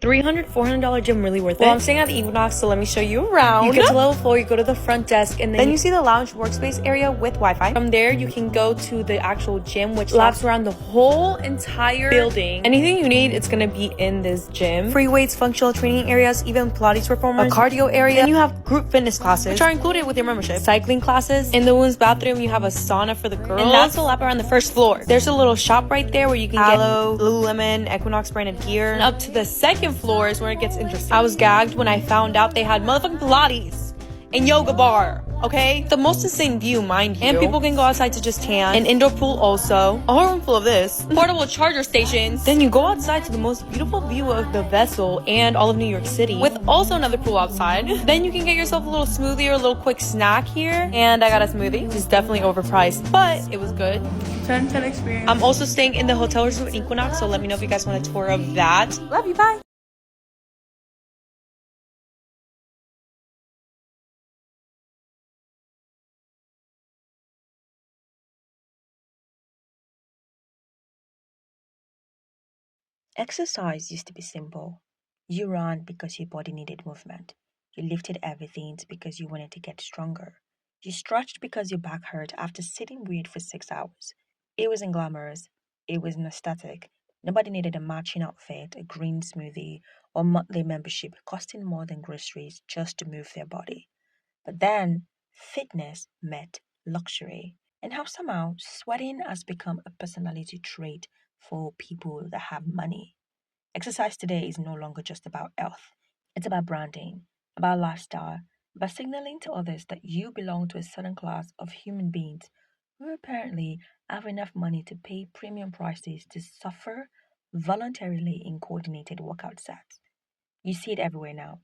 $300, $400 gym really worth it? Well, I'm staying at the Equinox, so let me show you around. You get to level 4, you go to the front desk, and then you see the lounge workspace area with Wi-Fi. From there, you can go to the actual gym, which laps around the whole entire building. Anything you need, it's gonna be in this gym. Free weights, functional training areas, even Pilates performers, a cardio area. Then you have group fitness classes, which are included with your membership. Cycling classes. In the women's bathroom, you have a sauna for the girls. And that's a lap around the first floor. There's a little shop right there where you can get Lululemon, Equinox branded gear. And up to the second floor is where it gets interesting. I was gagged when I found out they had motherfucking Pilates and yoga bar, okay? The most insane view, mind you. And people can go outside to just tan. An indoor pool also. A whole room full of this. Portable charger stations. Then you go outside to the most beautiful view of the Vessel and all of New York City, with also another pool outside. Then you can get yourself a little smoothie or a little quick snack here. And I got a smoothie. It's definitely overpriced, but it was good. 10/10 experience. I'm also staying in the hotel resort at Equinox, so let me know if you guys want a tour of that. Love you, bye. Exercise used to be simple. You ran because your body needed movement. You lifted everything because you wanted to get stronger. You stretched because your back hurt after sitting weird for 6 hours. It wasn't glamorous. It wasn't aesthetic. Nobody needed a matching outfit, a green smoothie, or monthly membership costing more than groceries just to move their body. But then, fitness met luxury, and how somehow sweating has become a personality trait for people that have money. Exercise today is no longer just about health, it's about branding, about lifestyle, about signaling to others that you belong to a certain class of human beings who apparently have enough money to pay premium prices to suffer voluntarily in coordinated workout sets. You see it everywhere now.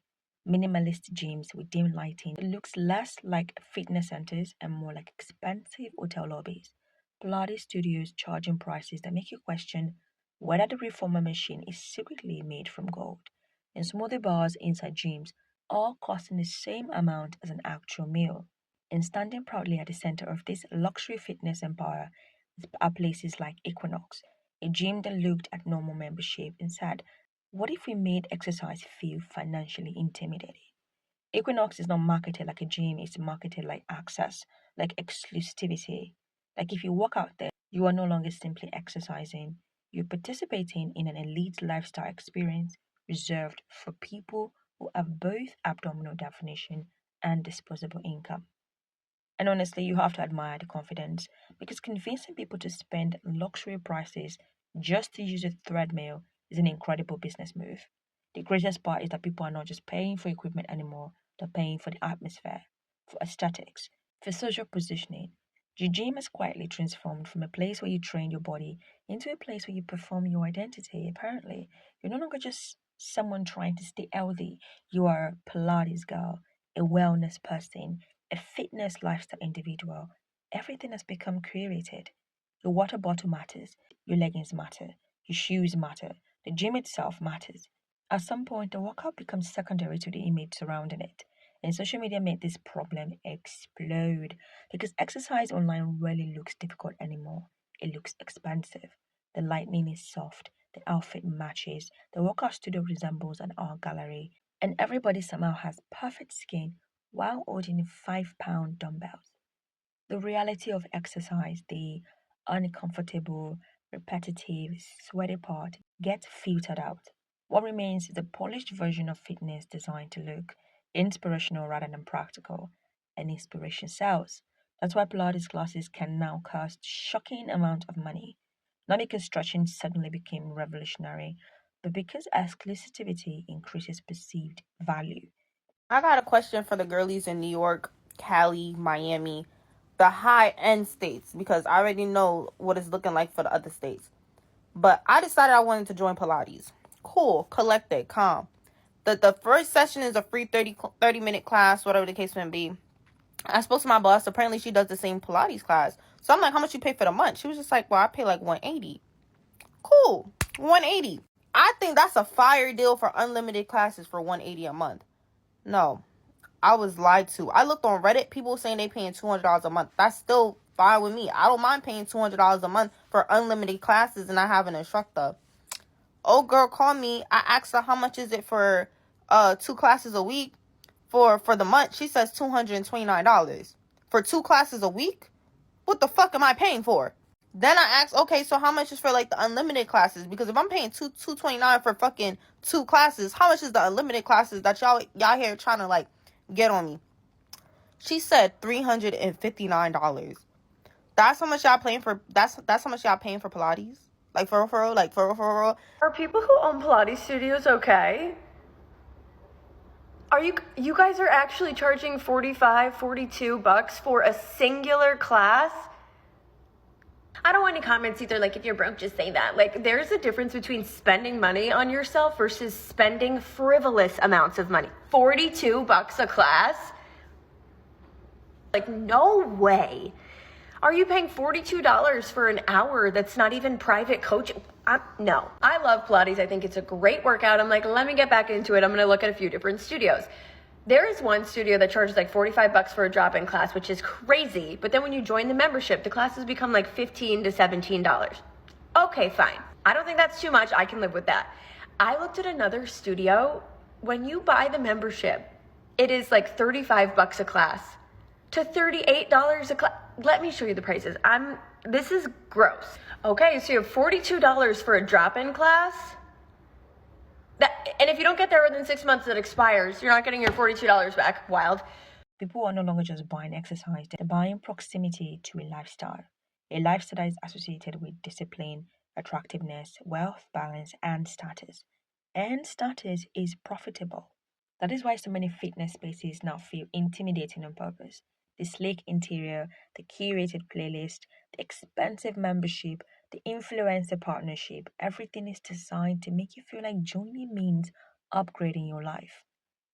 Minimalist gyms with dim lighting. It looks less like fitness centers and more like expensive hotel lobbies. Pilates studios charging prices that make you question whether the reformer machine is secretly made from gold. And smoothie bars inside gyms, all costing the same amount as an actual meal. And standing proudly at the center of this luxury fitness empire are places like Equinox, a gym that looked at normal membership and said, what if we made exercise feel financially intimidating? Equinox is not marketed like a gym, it's marketed like access, like exclusivity. Like if you walk out there, you are no longer simply exercising, you're participating in an elite lifestyle experience reserved for people who have both abdominal definition and disposable income. And honestly, you have to admire the confidence because convincing people to spend luxury prices just to use a treadmill is an incredible business move. The greatest part is that people are not just paying for equipment anymore, they're paying for the atmosphere, for aesthetics, for social positioning. The gym has quietly transformed from a place where you train your body into a place where you perform your identity. Apparently, you're no longer just someone trying to stay healthy, you are a Pilates girl, a wellness person, a fitness lifestyle individual. Everything has become curated. Your water bottle matters, your leggings matter, your shoes matter, the gym itself matters. At some point, the workout becomes secondary to the image surrounding it. And social media made this problem explode because exercise online rarely looks difficult anymore. It looks expensive. The lighting is soft, the outfit matches, the workout studio resembles an art gallery, and everybody somehow has perfect skin while holding 5-pound dumbbells. The reality of exercise, the uncomfortable, repetitive, sweaty part, gets filtered out. What remains is a polished version of fitness designed to look inspirational rather than practical, and inspiration sells. That's why Pilates classes can now cost shocking amount of money. Not because stretching suddenly became revolutionary, but because exclusivity increases perceived value. I got a question for the girlies in New York, Cali, Miami, the high-end states, because I already know what it's looking like for the other states. But I decided I wanted to join Pilates. Cool, collected, calm. The first session is a free 30-minute class, whatever the case may be. I spoke to my boss. Apparently, she does the same Pilates class. So I'm like, how much you pay for the month? She was just like, well, I pay like $180. Cool, $180. I think that's a fire deal for unlimited classes for $180 a month. No, I was lied to. I looked on Reddit. People saying they paying $200 a month. That's still fine with me. I don't mind paying $200 a month for unlimited classes and I have an instructor. Old girl called me. I asked her how much is it for 2 classes a week for the month. She says $229 for 2 classes a week. What the fuck am I paying for? Then I asked, okay, so how much is for like the unlimited classes? Because if I'm paying $229 for fucking 2 classes, how much is the unlimited classes that y'all here trying to like get on me? She said $359. That's how much y'all paying for. That's how much y'all paying for Pilates. Like for real, like for real. Are people who own Pilates studios okay? Are you guys are actually charging $42 for a singular class? I don't want any comments either, like, if you're broke, just say that. Like, there's a difference between spending money on yourself versus spending frivolous amounts of money. $42 a class? Like, no way. Are you paying $42 for an hour that's not even private coaching? No. I love Pilates. I think it's a great workout. I'm like, let me get back into it. I'm going to look at a few different studios. There is one studio that charges like $45 for a drop-in class, which is crazy. But then when you join the membership, the classes become like $15 to $17. Okay, fine. I don't think that's too much. I can live with that. I looked at another studio. When you buy the membership, it is like $35 a class to $38 a class. Let me show you the prices. This is gross. Okay, so you have $42 for a drop-in class. And if you don't get there within 6 months, it expires. You're not getting your $42 back. Wild. People are no longer just buying exercise, they're buying proximity to a lifestyle that is associated with discipline, attractiveness, wealth, balance, and status. And status is profitable. That is why so many fitness spaces now feel intimidating on purpose. The sleek interior, the curated playlist, the expensive membership, the influencer partnership, everything is designed to make you feel like joining means upgrading your life,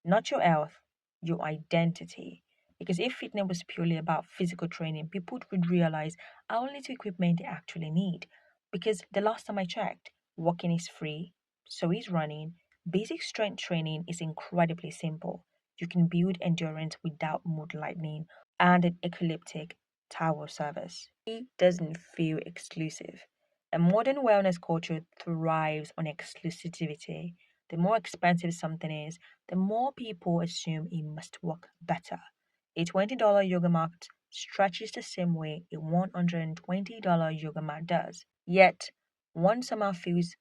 not your health, your identity. Because if fitness was purely about physical training, people would realize how little equipment they actually need. Because the last time I checked, walking is free, so is running. Basic strength training is incredibly simple. You can build endurance without mood lightning and an ecliptic tower service. It doesn't feel exclusive. A modern wellness culture thrives on exclusivity. The more expensive something is, the more people assume it must work better. A $20 yoga mat stretches the same way a $120 yoga mat does. Yet, one somehow feels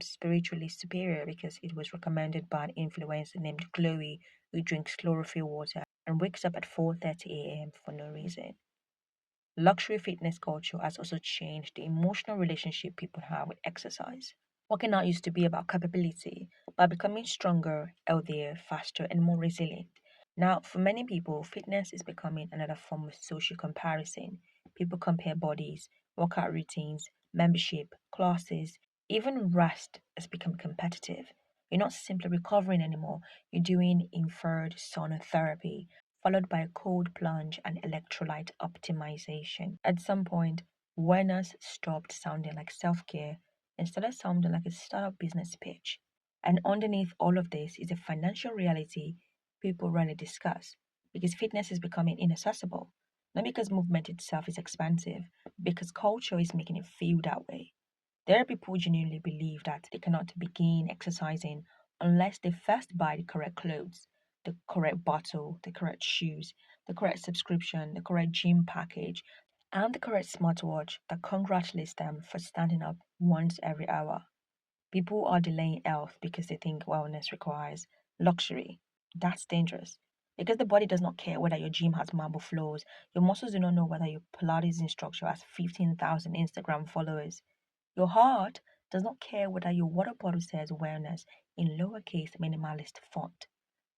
spiritually superior because it was recommended by an influencer named Chloe who drinks chlorophyll water and wakes up at 4:30 a.m. for no reason. Luxury fitness culture has also changed the emotional relationship people have with exercise. Working out used to be about capability, but becoming stronger, healthier, faster, and more resilient. Now, for many people, fitness is becoming another form of social comparison. People compare bodies, workout routines, membership, classes, even rest has become competitive. You're not simply recovering anymore, you're doing inferred sauna therapy, followed by a cold plunge and electrolyte optimization. At some point, wellness stopped sounding like self care and started sounding like a startup business pitch. And underneath all of this is a financial reality people rarely discuss because fitness is becoming inaccessible. Not because movement itself is expensive, because culture is making it feel that way. There are people who genuinely believe that they cannot begin exercising unless they first buy the correct clothes, the correct bottle, the correct shoes, the correct subscription, the correct gym package, and the correct smartwatch that congratulates them for standing up once every hour. People are delaying health because they think wellness requires luxury. That's dangerous. Because the body does not care whether your gym has marble floors, your muscles do not know whether your Pilates instructor has 15,000 Instagram followers. Your heart does not care whether your water bottle says wellness in lowercase minimalist font.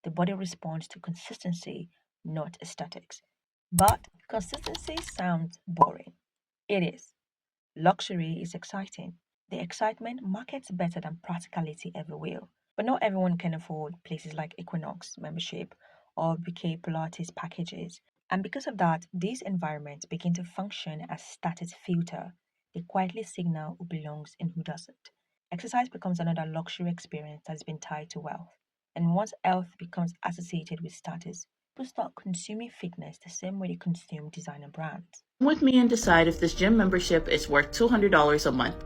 The body responds to consistency, not aesthetics. But consistency sounds boring. It is. Luxury is exciting. The excitement markets better than practicality ever will. But not everyone can afford places like Equinox membership or BK Pilates packages. And because of that, these environments begin to function as status filter. They quietly signal who belongs and who doesn't. Exercise becomes another luxury experience that has been tied to wealth. And once health becomes associated with status, people start consuming fitness the same way they consume designer brands. With me and decide if this gym membership is worth $200 a month.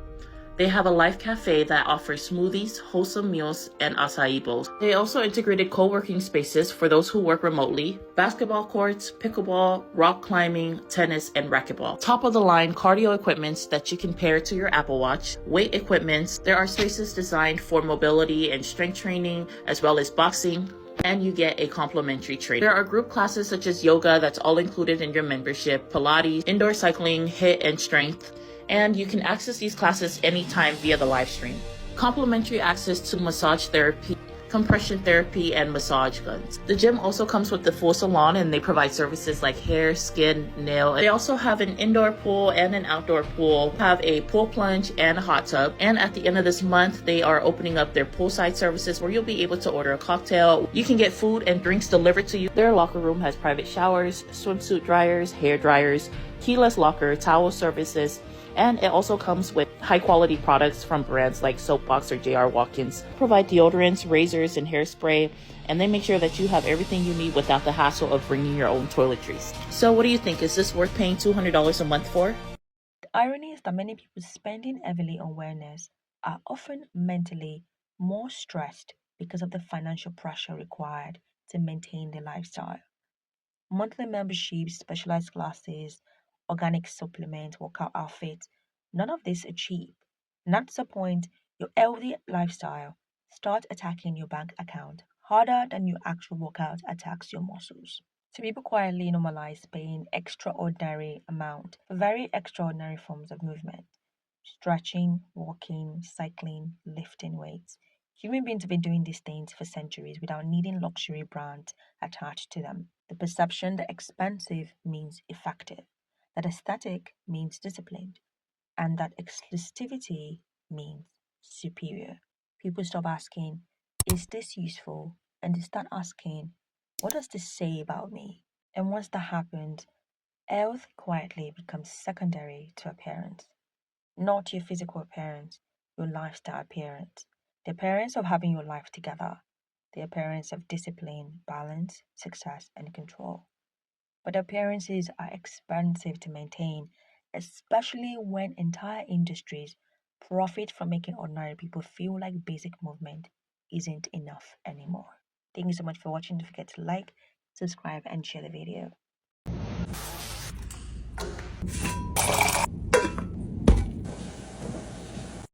They have a life cafe that offers smoothies, wholesome meals, and acai bowls. They also integrated co-working spaces for those who work remotely, basketball courts, pickleball, rock climbing, tennis, and racquetball. Top of the line cardio equipments that you can pair to your Apple Watch, weight equipments. There are spaces designed for mobility and strength training, as well as boxing, and you get a complimentary trainer. There are group classes such as yoga that's all included in your membership, Pilates, indoor cycling, HIIT, and strength, and you can access these classes anytime via the live stream. Complimentary access to massage therapy, compression therapy, and massage guns. The gym also comes with the full salon, and they provide services like hair, skin, nail. They also have an indoor pool and an outdoor pool, have a pool plunge and a hot tub. And at the end of this month, they are opening up their poolside services where you'll be able to order a cocktail. You can get food and drinks delivered to you. Their locker room has private showers, swimsuit dryers, hair dryers, keyless locker, towel services, and it also comes with high quality products from brands like Soapbox or JR Watkins. Provide deodorants, razors, and hairspray, and they make sure that you have everything you need without the hassle of bringing your own toiletries. So what do you think? Is this worth paying $200 a month for? The irony is that many people spending heavily on wellness are often mentally more stressed because of the financial pressure required to maintain their lifestyle. Monthly memberships, specialized classes, organic supplements, workout outfits, none of this are cheap. And that's the point, your healthy lifestyle starts attacking your bank account harder than your actual workout attacks your muscles. So people quietly normalize paying extraordinary amount for very extraordinary forms of movement. Stretching, walking, cycling, lifting weights. Human beings have been doing these things for centuries without needing luxury brands attached to them. The perception that expensive means effective, that aesthetic means disciplined, and that exclusivity means superior. People stop asking, is this useful? And they start asking, what does this say about me? And once that happens, health quietly becomes secondary to appearance. Not your physical appearance, your lifestyle appearance. The appearance of having your life together, the appearance of discipline, balance, success, and control. But appearances are expensive to maintain, especially when entire industries profit from making ordinary people feel like basic movement isn't enough anymore. Thank you so much for watching. Don't forget to like, subscribe, and share the video.